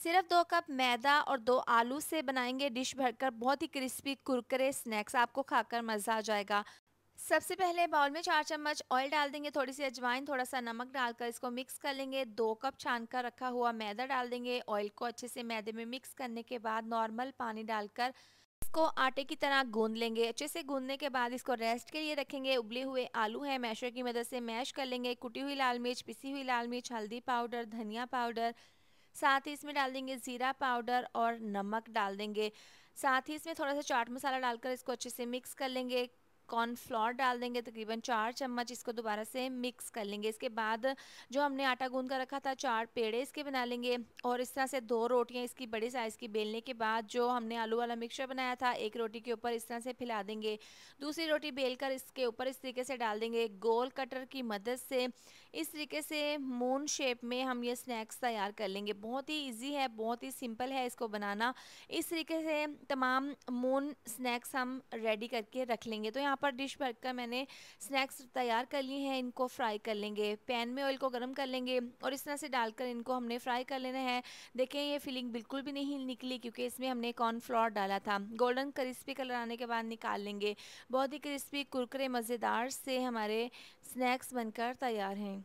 सिर्फ 2 कप मैदा और 2 आलू से बनाएंगे डिश भरकर बहुत ही क्रिस्पी कुरकुरे स्नैक्स, आपको खाकर मज़ा आ जाएगा। सबसे पहले बाउल में 4 चम्मच ऑयल डाल देंगे, थोड़ी सी अजवाइन, थोड़ा सा नमक डालकर इसको मिक्स कर लेंगे। 2 कप छान कर रखा हुआ मैदा डाल देंगे। ऑयल को अच्छे से मैदे में मिक्स करने के बाद नॉर्मल पानी डालकर इसको आटे की तरह गूंद लेंगे। अच्छे से गूंदने के बाद इसको रेस्ट के लिए रखेंगे। उबले हुए आलू हैं, मैशर की मदद से मैश कर लेंगे। कुटी हुई लाल मिर्च, पिसी हुई लाल मिर्च, हल्दी पाउडर, धनिया पाउडर, साथ ही इसमें डाल देंगे ज़ीरा पाउडर और नमक डाल देंगे। साथ ही इसमें थोड़ा सा चाट मसाला डालकर इसको अच्छे से मिक्स कर लेंगे। कॉर्नफ्लोर डाल देंगे तकरीबन 4 चम्मच, इसको दोबारा से मिक्स कर लेंगे। इसके बाद जो हमने आटा गूंद कर रखा था 4 पेड़े इसके बना लेंगे और इस तरह से 2 रोटियां इसकी बड़ी साइज़ की बेलने के बाद जो हमने आलू वाला मिक्सचर बनाया था एक रोटी के ऊपर इस तरह से फैला देंगे। दूसरी रोटी बेलकर इसके ऊपर इस तरीके से डाल देंगे। गोल कटर की मदद से इस तरीके से मून शेप में हम ये स्नैक्स तैयार कर लेंगे। बहुत ही इजी है, बहुत ही सिंपल है इसको बनाना। इस तरीके से तमाम मून स्नैक्स हम रेडी करके रख लेंगे। तो यहाँ पर डिश भरकर मैंने स्नैक्स तैयार कर लिए हैं, इनको फ्राई कर लेंगे। पैन में ऑयल को गर्म कर लेंगे और इस तरह से डालकर इनको हमने फ्राई कर लेना है। देखें ये फीलिंग बिल्कुल भी नहीं निकली क्योंकि इसमें हमने कॉर्नफ्लोर डाला था। गोल्डन क्रिस्पी कलर आने के बाद निकाल लेंगे। बहुत ही क्रिस्पी कुरकुरे मज़ेदार से हमारे स्नैक्स बनकर तैयार हैं।